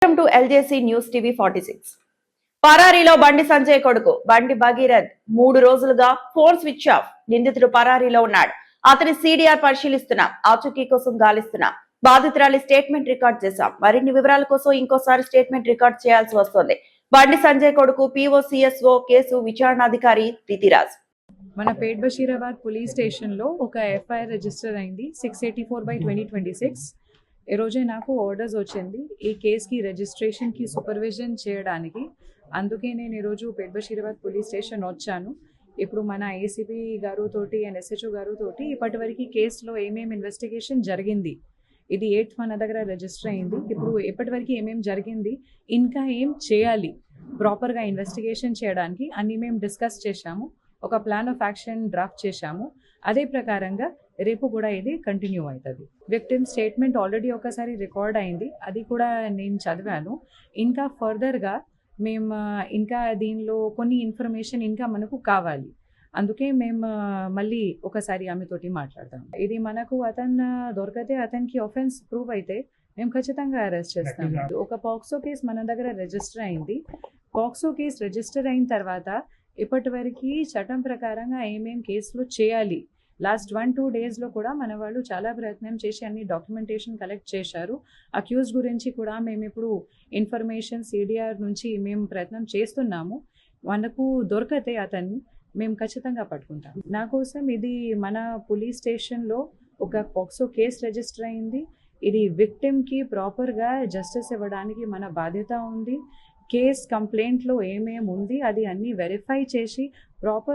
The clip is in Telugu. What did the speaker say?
Welcome to LJC news TV 46. పరారీలో బండి సంజయ్ కొడుకు బండి భగీరథ్ 3 రోజులుగా ఫోన్ స్విచ్ ఆఫ్. నిందితుడు పరారీలో ఉన్నాడు. అతని సీడీఆర్ పరిశీలిస్తున్నాం. ఆచూకీ కోసం గాలిస్తున్నాం. బాధితురాలి స్టేట్మెంట్ రికార్డ్ చేశాం. మరిన్ని వివరాల కోసం ఇంకోసారి స్టేట్మెంట్ రికార్డ్ చేయాల్సి వస్తుంది. బండి సంజయ్ కొడుకు POCSO కేసు విచారణాధికారి తితిరాజ్. మన పేట్ బషీరాబాద్ పోలీస్ స్టేషన్లో ఒక FIR రిజిస్టర్ అయింది 684/2026. ఈ రోజే నాకు ఆర్డర్స్ వచ్చింది ఈ కేసుకి రిజిస్ట్రేషన్కి సూపర్విజన్ చేయడానికి. అందుకే నేను ఈరోజు పేట్ బషీరాబాద్ పోలీస్ స్టేషన్ వచ్చాను. ఇప్పుడు మన ACP గారుతోటి అండ్ SHO గారుతోటి ఇప్పటివరకు కేసులో ఏమేమి ఇన్వెస్టిగేషన్ జరిగింది, ఇది 8th మన దగ్గర రిజిస్టర్ అయింది. ఇప్పుడు ఇప్పటివరకు ఏమేమి జరిగింది, ఇంకా ఏం చేయాలి ప్రాపర్గా ఇన్వెస్టిగేషన్ చేయడానికి అన్నీ మేము డిస్కస్ చేశాము. ఒక ప్లాన్ ఆఫ్ యాక్షన్ డ్రాఫ్ట్ చేశాము. అదే ప్రకారంగా రేపు కూడా ఇది కంటిన్యూ అవుతుంది. విక్టిమ్ స్టేట్మెంట్ ఆల్రెడీ ఒకసారి రికార్డ్ అయింది, అది కూడా నేను చదివాను. ఇంకా ఫర్దర్గా మేము ఇంకా దీనిలో కొన్ని ఇన్ఫర్మేషన్ ఇంకా మనకు కావాలి. అందుకే మేము మళ్ళీ ఒకసారి ఆమెతోటి మాట్లాడతాం. ఇది మనకు అతను దొరికితే, అతనికి ఆఫెన్స్ ప్రూవ్ అయితే మేము ఖచ్చితంగా అరెస్ట్ చేస్తాం. ఒక పాక్సో కేసు మన దగ్గర రిజిస్టర్ అయింది. పాక్సో కేసు రిజిస్టర్ అయిన తర్వాత ఇప్పటివరకు చట్టం ప్రకారంగా ఏమేం కేసులు చేయాలి, లాస్ట్ 1-2 డేస్లో కూడా మన వాళ్ళు చాలా ప్రయత్నం చేసి అన్ని డాక్యుమెంటేషన్ కలెక్ట్ చేశారు. అక్యూజ్ గురించి కూడా మేము ఇప్పుడు ఇన్ఫర్మేషన్ CDR నుంచి మేము ప్రయత్నం చేస్తున్నాము. మనకు దొరికితే అతన్ని మేము ఖచ్చితంగా పట్టుకుంటాం. నా కోసం ఇది మన పోలీస్ స్టేషన్లో ఒక పాక్సో కేసు రిజిస్టర్ అయింది. ఇది విక్టిమ్కి ప్రాపర్గా జస్టిస్ ఇవ్వడానికి మన బాధ్యత ఉంది. కేస్ కంప్లైంట్లో ఏమేమి ఉంది అది అన్నీ వెరిఫై చేసి ప్రాపర్